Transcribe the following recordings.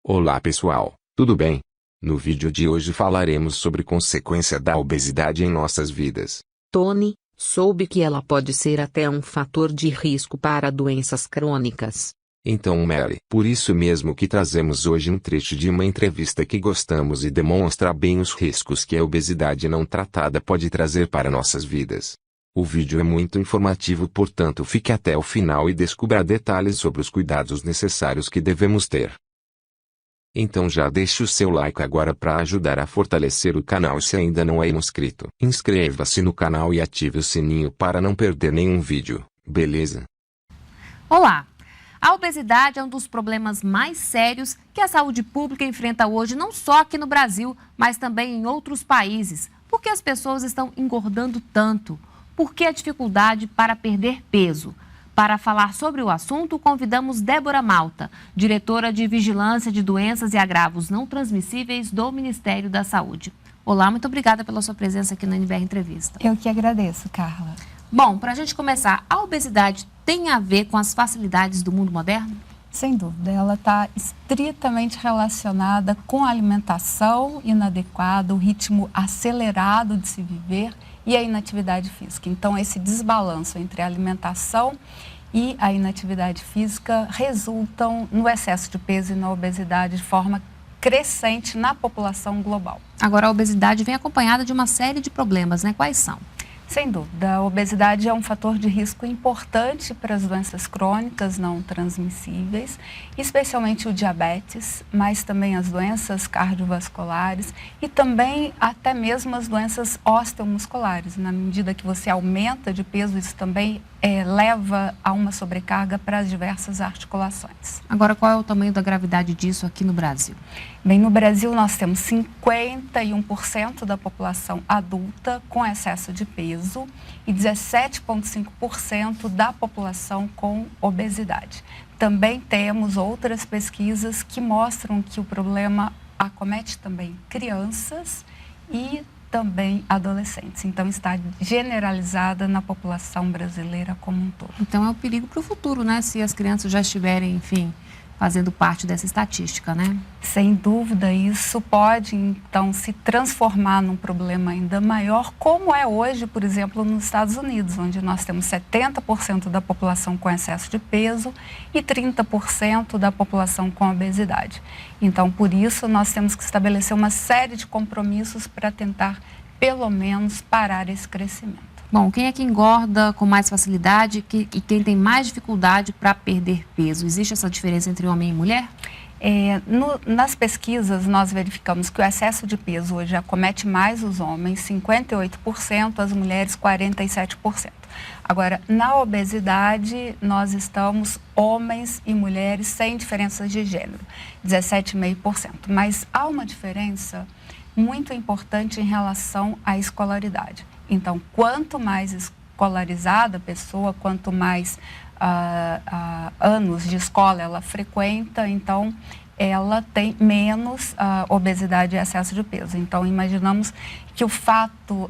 Olá pessoal, tudo bem? No vídeo de hoje falaremos sobre consequência da obesidade em nossas vidas. Tony, soube que ela pode ser até um fator de risco para doenças crônicas. Então Mary, por isso mesmo que trazemos hoje um trecho de uma entrevista que gostamos e demonstra bem os riscos que a obesidade não tratada pode trazer para nossas vidas. O vídeo é muito informativo, portanto fique até o final e descubra detalhes sobre os cuidados necessários que devemos ter. Então já deixe o seu like agora para ajudar a fortalecer o canal. Se ainda não é inscrito, inscreva-se no canal e ative o sininho para não perder nenhum vídeo, beleza? Olá! A obesidade é um dos problemas mais sérios que a saúde pública enfrenta hoje, não só aqui no Brasil, mas também em outros países. Por que as pessoas estão engordando tanto? Por que a dificuldade para perder peso? Para falar sobre o assunto, convidamos Débora Malta, diretora de Vigilância de Doenças e Agravos Não Transmissíveis do Ministério da Saúde. Olá, muito obrigada pela sua presença aqui no NBR Entrevista. Eu que agradeço, Carla. Bom, para a gente começar, a obesidade tem a ver com as facilidades do mundo moderno? Sem dúvida, ela está estritamente relacionada com a alimentação inadequada, o ritmo acelerado de se viver e a inatividade física. Então, esse desbalanço entre a alimentação e a inatividade física resultam no excesso de peso e na obesidade de forma crescente na população global. Agora, a obesidade vem acompanhada de uma série de problemas, né? Quais são? Sem dúvida, a obesidade é um fator de risco importante para as doenças crônicas não transmissíveis, especialmente o diabetes, mas também as doenças cardiovasculares e também até mesmo as doenças osteomusculares. Na medida que você aumenta de peso, isso também leva a uma sobrecarga para as diversas articulações. Agora, qual é o tamanho da gravidade disso aqui no Brasil? Bem, no Brasil nós temos 51% da população adulta com excesso de peso e 17,5% da população com obesidade. Também temos outras pesquisas que mostram que o problema acomete também crianças e também adolescentes. Então, está generalizada na população brasileira como um todo. Então, é um perigo para o futuro, né? Se as crianças já estiverem, enfim, fazendo parte dessa estatística, né? Sem dúvida, isso pode, então, se transformar num problema ainda maior, como é hoje, por exemplo, nos Estados Unidos, onde nós temos 70% da população com excesso de peso e 30% da população com obesidade. Então, por isso, nós temos que estabelecer uma série de compromissos para tentar, pelo menos, parar esse crescimento. Bom, quem é que engorda com mais facilidade e quem tem mais dificuldade para perder peso? Existe essa diferença entre homem e mulher? Nas pesquisas, nós verificamos que o excesso de peso hoje acomete mais os homens, 58%, as mulheres, 47%. Agora, na obesidade, nós estamos homens e mulheres sem diferenças de gênero, 17,5%. Mas há uma diferença muito importante em relação à escolaridade. Então, quanto mais escolarizada a pessoa, quanto mais anos de escola ela frequenta, então ela tem menos obesidade e excesso de peso. Então, imaginamos que o fato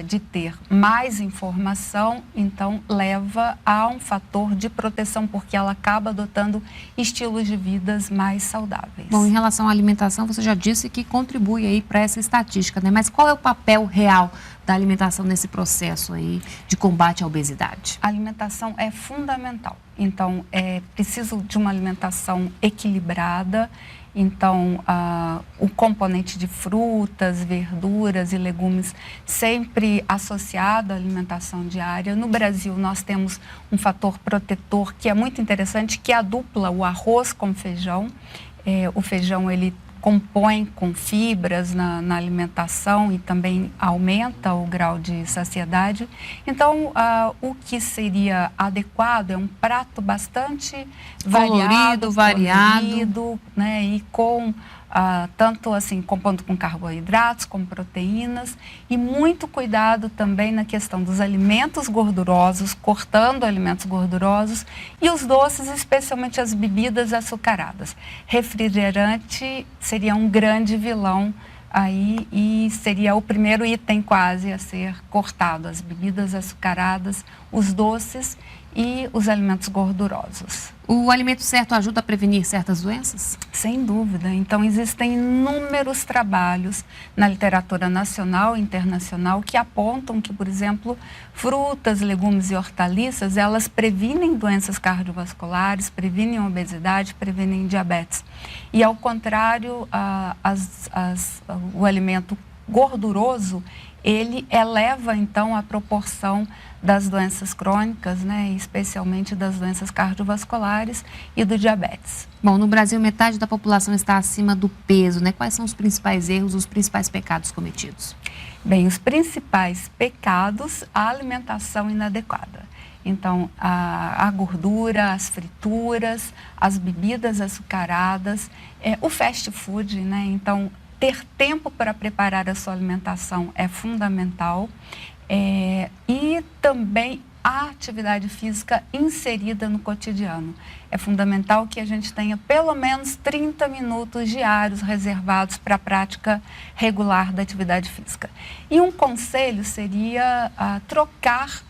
de ter mais informação, então, leva a um fator de proteção, porque ela acaba adotando estilos de vidas mais saudáveis. Bom, em relação à alimentação, você já disse que contribui aí para essa estatística, né? Mas qual é o papel real da alimentação nesse processo aí de combate à obesidade? A alimentação é fundamental. Então, é preciso de uma alimentação equilibrada. Então, o componente de frutas, verduras e legumes sempre associado à alimentação diária. No Brasil, nós temos um fator protetor que é muito interessante, que é a dupla, o arroz com feijão. O feijão, ele compõe com fibras na alimentação e também aumenta o grau de saciedade. Então, o que seria adequado é um prato bastante variado, né, e com tanto assim, compondo com carboidratos, com proteínas, e muito cuidado também na questão dos alimentos gordurosos, cortando alimentos gordurosos, e os doces, especialmente as bebidas açucaradas. Refrigerante seria um grande vilão aí e seria o primeiro item quase a ser cortado, as bebidas açucaradas, os doces e os alimentos gordurosos. O alimento certo ajuda a prevenir certas doenças? Sem dúvida. Então, existem inúmeros trabalhos na literatura nacional e internacional que apontam que, por exemplo, frutas, legumes e hortaliças, elas previnem doenças cardiovasculares, previnem obesidade, previnem diabetes. E, ao contrário, o alimento gorduroso, ele eleva, então, a proporção das doenças crônicas, né, especialmente das doenças cardiovasculares e do diabetes. Bom, no Brasil, metade da população está acima do peso, né? Quais são os principais erros, os principais pecados cometidos? Bem, os principais pecados, a alimentação inadequada. Então, a gordura, as frituras, as bebidas açucaradas, o fast food, né? Então, ter tempo para preparar a sua alimentação é fundamental. E também a atividade física inserida no cotidiano. É fundamental que a gente tenha pelo menos 30 minutos diários reservados para a prática regular da atividade física. E um conselho seria trocar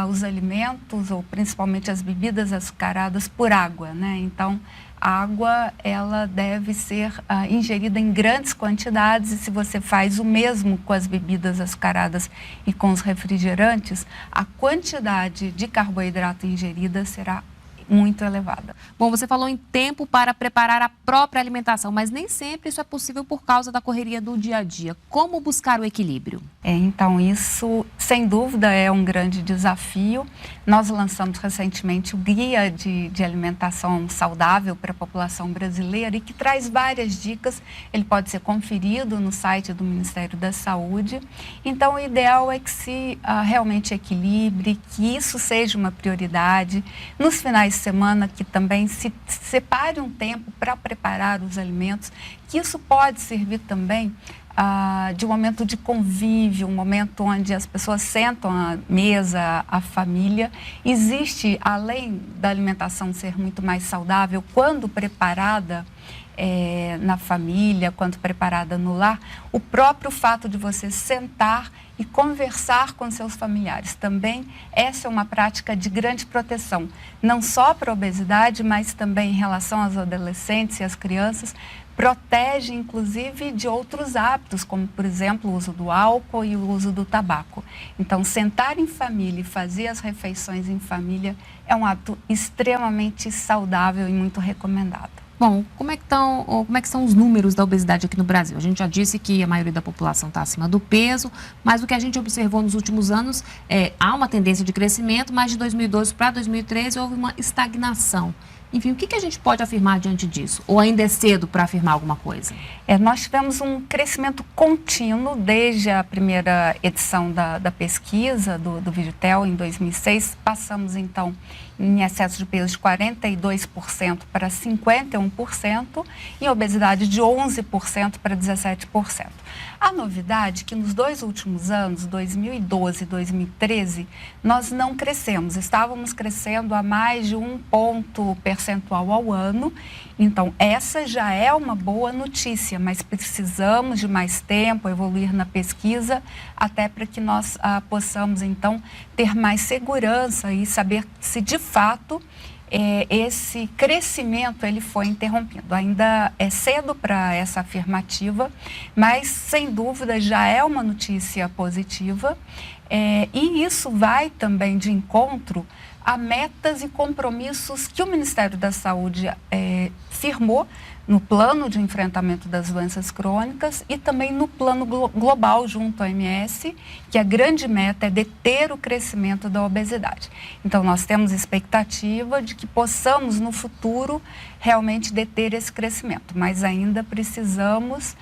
os alimentos, ou principalmente as bebidas açucaradas, por água, né? Então, a água, ela deve ser ingerida em grandes quantidades, e se você faz o mesmo com as bebidas açucaradas e com os refrigerantes, a quantidade de carboidrato ingerida será muito elevada. Bom, você falou em tempo para preparar a própria alimentação, mas nem sempre isso é possível por causa da correria do dia a dia. Como buscar o equilíbrio? Então, isso, sem dúvida, é um grande desafio. Nós lançamos recentemente o Guia de Alimentação Saudável para a População Brasileira, e que traz várias dicas. Ele pode ser conferido no site do Ministério da Saúde. Então, o ideal é que se realmente equilibre, que isso seja uma prioridade. Nos finais de semana, que também se separe um tempo para preparar os alimentos, que isso pode servir também de um momento de convívio, um momento onde as pessoas sentam à mesa, a família. Existe, além da alimentação ser muito mais saudável, quando preparada na família, quando preparada no lar, o próprio fato de você sentar e conversar com seus familiares. Também essa é uma prática de grande proteção, não só para a obesidade, mas também em relação aos adolescentes e às crianças. Protege, inclusive, de outros hábitos, como, por exemplo, o uso do álcool e o uso do tabaco. Então, sentar em família e fazer as refeições em família é um hábito extremamente saudável e muito recomendado. Bom, como é que são os números da obesidade aqui no Brasil? A gente já disse que a maioria da população está acima do peso, mas o que a gente observou nos últimos anos há uma tendência de crescimento, mas de 2012 para 2013 houve uma estagnação. Enfim, o que a gente pode afirmar diante disso? Ou ainda é cedo para afirmar alguma coisa? Nós tivemos um crescimento contínuo desde a primeira edição da pesquisa do Vigitel, em 2006. Passamos, então, em excesso de peso de 42% para 51%, e obesidade de 11% para 17%. A novidade é que nos 2 últimos anos, 2012 e 2013, nós não crescemos. Estávamos crescendo a mais de 1 ponto percentual ao ano. Então, essa já é uma boa notícia, mas precisamos de mais tempo, evoluir na pesquisa, até para que nós possamos, então, ter mais segurança e saber se, de fato, esse crescimento ele foi interrompido. Ainda é cedo para essa afirmativa, mas, sem dúvida, já é uma notícia positiva. E isso vai também de encontro a metas e compromissos que o Ministério da Saúde firmou no plano de enfrentamento das doenças crônicas e também no plano global junto à OMS, que a grande meta é deter o crescimento da obesidade. Então, nós temos expectativa de que possamos, no futuro, realmente deter esse crescimento, mas ainda precisamos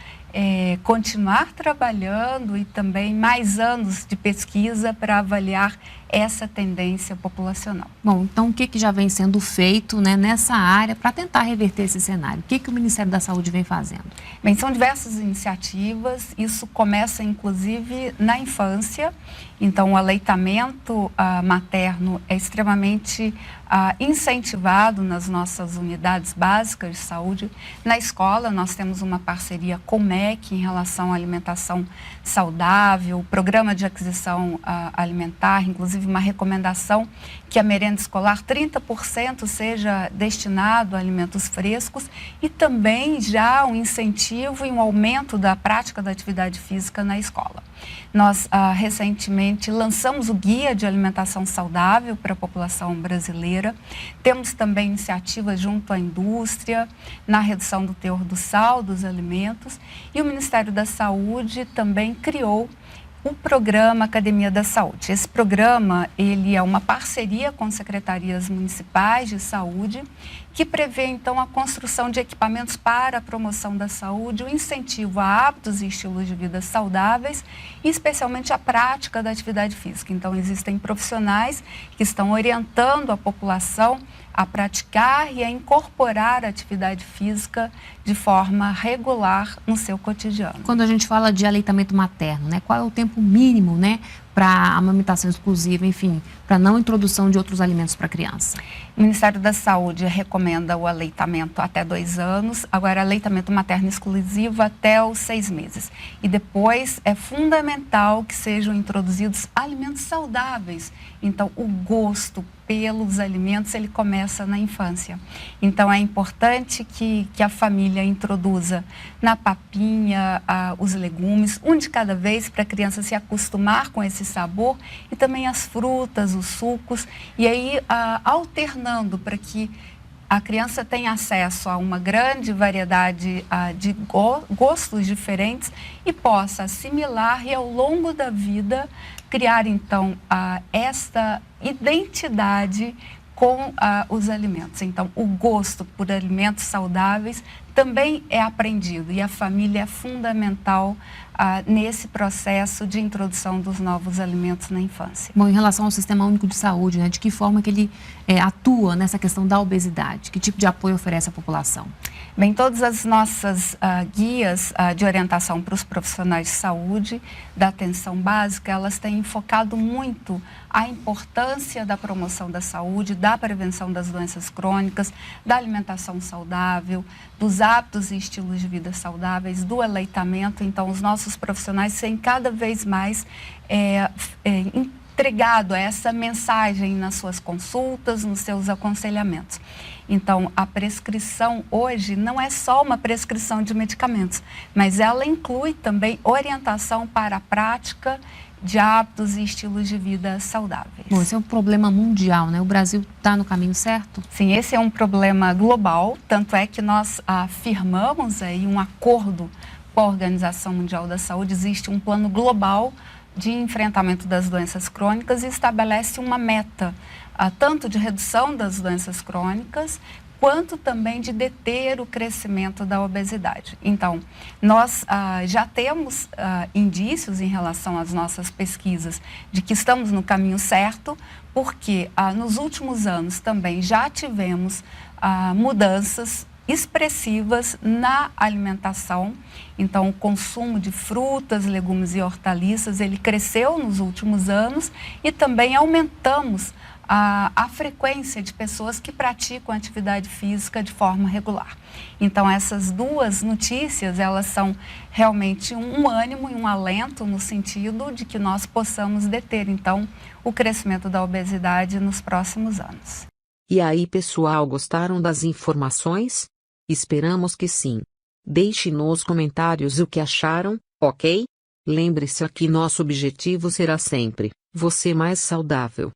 continuar trabalhando e também mais anos de pesquisa para avaliar essa tendência populacional. Bom, então o que já vem sendo feito, né, nessa área para tentar reverter esse cenário? O que o Ministério da Saúde vem fazendo? Bem, são diversas iniciativas. Isso começa, inclusive, na infância. Então, o aleitamento materno é extremamente incentivado nas nossas unidades básicas de saúde. Na escola, nós temos uma parceria com MEC em relação à alimentação saudável, o programa de aquisição alimentar, inclusive uma recomendação que a merenda escolar 30% seja destinado a alimentos frescos e também já um incentivo e um aumento da prática da atividade física na escola. Nós recentemente lançamos o Guia de Alimentação Saudável para a população brasileira. Temos também iniciativas junto à indústria na redução do teor do sal dos alimentos e o Ministério da Saúde também criou o programa Academia da Saúde. Esse programa, ele é uma parceria com secretarias municipais de saúde, que prevê, então, a construção de equipamentos para a promoção da saúde, o incentivo a hábitos e estilos de vida saudáveis e, especialmente, a prática da atividade física. Então, existem profissionais que estão orientando a população a praticar e a incorporar a atividade física de forma regular no seu cotidiano. Quando a gente fala de aleitamento materno, né, qual é o tempo mínimo, né, para amamentação exclusiva, enfim, para não introdução de outros alimentos para a criança? O Ministério da Saúde recomenda o aleitamento até 2 anos, agora aleitamento materno exclusivo até os 6 meses. E depois é fundamental que sejam introduzidos alimentos saudáveis. Então, o gosto pelos alimentos, ele começa na infância. Então, é importante que a família introduza na papinha os legumes, um de cada vez, para a criança se acostumar com esse sabor, e também as frutas, os sucos, e aí alternando para que a criança tenha acesso a uma grande variedade de gostos diferentes e possa assimilar e, ao longo da vida, criar, então, esta identidade com os alimentos. Então, o gosto por alimentos saudáveis também é aprendido e a família é fundamental nesse processo de introdução dos novos alimentos na infância. Bom, em relação ao Sistema Único de Saúde, né, de que forma que ele atua nessa questão da obesidade? Que tipo de apoio oferece à população? Bem, todas as nossas guias de orientação para os profissionais de saúde, da atenção básica, elas têm focado muito a importância da promoção da saúde, da prevenção das doenças crônicas, da alimentação saudável, dos hábitos e estilos de vida saudáveis, do aleitamento. Então, os nossos profissionais têm cada vez mais entregado essa mensagem nas suas consultas, nos seus aconselhamentos. Então, a prescrição hoje não é só uma prescrição de medicamentos, mas ela inclui também orientação para a prática de hábitos e estilos de vida saudáveis. Bom, esse é um problema mundial, né? O Brasil está no caminho certo? Sim, esse é um problema global, tanto é que nós firmamos aí um acordo com a Organização Mundial da Saúde. Existe um plano global de enfrentamento das doenças crônicas e estabelece uma meta, tanto de redução das doenças crônicas, quanto também de deter o crescimento da obesidade. Então, nós já temos indícios em relação às nossas pesquisas de que estamos no caminho certo, porque nos últimos anos também já tivemos mudanças expressivas na alimentação. Então, o consumo de frutas, legumes e hortaliças, ele cresceu nos últimos anos e também aumentamos a frequência de pessoas que praticam atividade física de forma regular. Então, essas duas notícias, elas são realmente um ânimo e um alento no sentido de que nós possamos deter, então, o crescimento da obesidade nos próximos anos. E aí, pessoal, gostaram das informações? Esperamos que sim. Deixe nos comentários o que acharam, ok? Lembre-se que nosso objetivo será sempre você mais saudável.